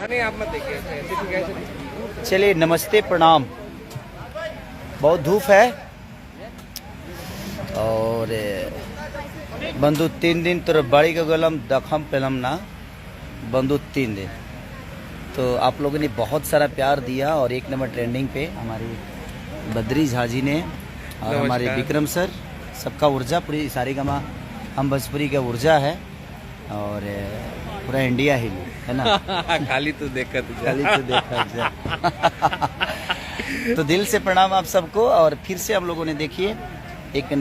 नहीं आप मत देखिए। चलिए नमस्ते प्रणाम। बहुत धूप है और बंधु 3 दिन तो बाड़ी का गलम दखम पेलम ना बंधु 3 दिन। तो आप लोगों ने बहुत सारा प्यार दिया और 1 नंबर ट्रेंडिंग पे हमारी बद्री झा जी ने और हमारे विक्रम सर, सबका ऊर्जा पूरी सारी गमा हम भोजपुरी का ऊर्जा है और पूरा इंडिया ही है ना। खाली तो देखा तो दिल से प्रणाम आप सबको। और फिर से हम लोगों ने देखिए एक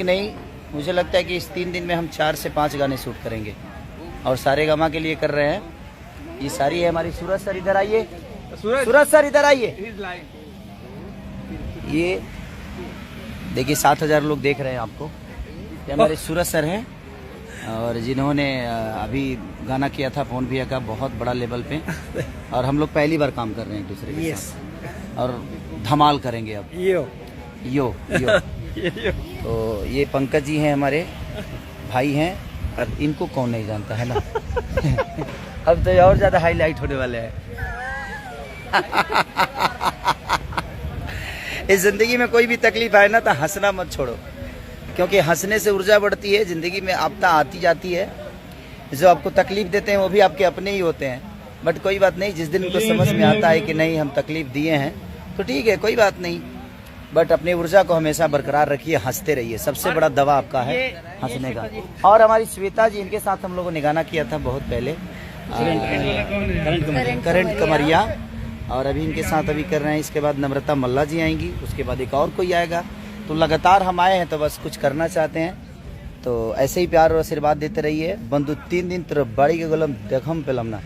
नहीं मुझे लगता है कि इस 3 दिन में हम 4 से 5 गाने शूट करेंगे और सारे गमा के लिए कर रहे हैं। ये सारी है हमारी सूरज सर, इधर आइए। सूरज सर इधर आइए। ये देखिए 7,000 लोग देख रहे हैं आपको। ये हमारे सूरज सर हैं और जिन्होंने अभी गाना किया था फोन भैया का बहुत बड़ा लेवल पे और हम लोग पहली बार काम कर रहे हैं एक दूसरे के साथ और धमाल करेंगे अब। यो तो ये पंकज जी हैं हमारे भाई हैं और इनको कौन नहीं जानता है ना। अब तो और ज्यादा हाईलाइट होने वाले हैं। इस जिंदगी में कोई भी तकलीफ आए ना तो हंसना मत छोड़ो, क्योंकि हंसने से ऊर्जा बढ़ती है। जिंदगी में आपदा आती जाती है, जो आपको तकलीफ देते हैं वो भी आपके अपने ही होते हैं। बट कोई बात नहीं, जिस दिन उनको समझ में आता है कि नहीं हम तकलीफ दिए हैं तो ठीक है, कोई बात नहीं। बट अपनी ऊर्जा को हमेशा बरकरार रखिए, हंसते रहिए। सबसे बड़ा दवा आपका है हंसने का। और हमारी श्वेता जी, इनके साथ हम लोगों ने गाना किया था बहुत पहले, करंट कमरिया, और अभी इनके साथ अभी कर रहे हैं। इसके बाद नम्रता मल्ला जी आएंगी, उसके बाद एक और कोई आएगा। तो लगातार हम आए हैं तो बस कुछ करना चाहते हैं, तो ऐसे ही प्यार और आशीर्वाद देते रहिए। बंधु 3 दिन तरफ बाड़ी के गलम देखम पे लमना।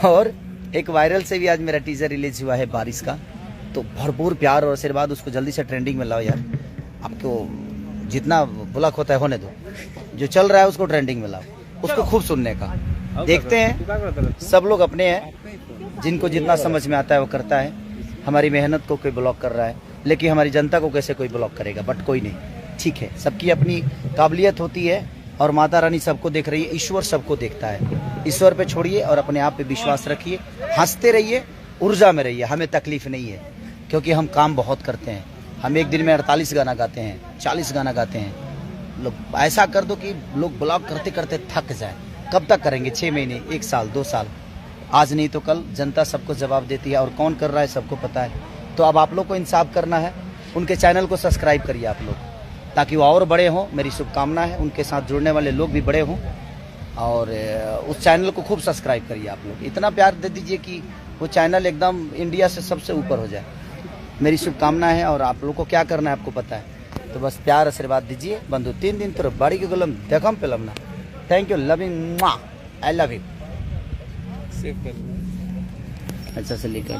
और एक वायरल से भी आज मेरा टीजर रिलीज हुआ है बारिश का, तो भरपूर प्यार और आशीर्वाद। उसको जल्दी से ट्रेंडिंग में लाओ यार। आपको जितना बुलक होता है होने दो, जो चल रहा है उसको ट्रेंडिंग में लाओ, उसको खूब सुनने का। देखते हैं, सब लोग अपने हैं, जिनको जितना समझ में आता है वो करता है। हमारी मेहनत को कोई ब्लॉक कर रहा है, लेकिन हमारी जनता को कैसे कोई ब्लॉक करेगा। बट कोई नहीं, ठीक है, सबकी अपनी काबिलियत होती है और माता रानी सबको देख रही है, ईश्वर सबको देखता है। ईश्वर पे छोड़िए और अपने आप पे विश्वास रखिए, हंसते रहिए, ऊर्जा में रहिए। हमें तकलीफ नहीं है क्योंकि हम काम बहुत करते हैं। हम एक दिन में 48 गाना गाते हैं, 40 गाना गाते हैं। लोग ऐसा कर दो कि लोग ब्लॉक करते करते थक जाए। कब तक करेंगे? 6 महीने, 1 साल, 2 साल। आज नहीं तो कल जनता सबको जवाब देती है और कौन कर रहा है सबको पता है। तो अब आप लोग को इंसाफ करना है। उनके चैनल को सब्सक्राइब करिए आप लोग, ताकि वो और बड़े हों। मेरी शुभकामना है उनके साथ जुड़ने वाले लोग भी बड़े हों, और उस चैनल को खूब सब्सक्राइब करिए आप लोग। इतना प्यार दे दीजिए कि वो चैनल एकदम इंडिया से सबसे ऊपर हो जाए। मेरी शुभकामना है और आप लोग को क्या करना है आपको पता है। तो बस प्यार आशीर्वाद दीजिए। बंधु 3 दिन तरफ बाड़ी के गुलम देखम पे लमना। Thank you, loving, I love you. अच्छा से लेकर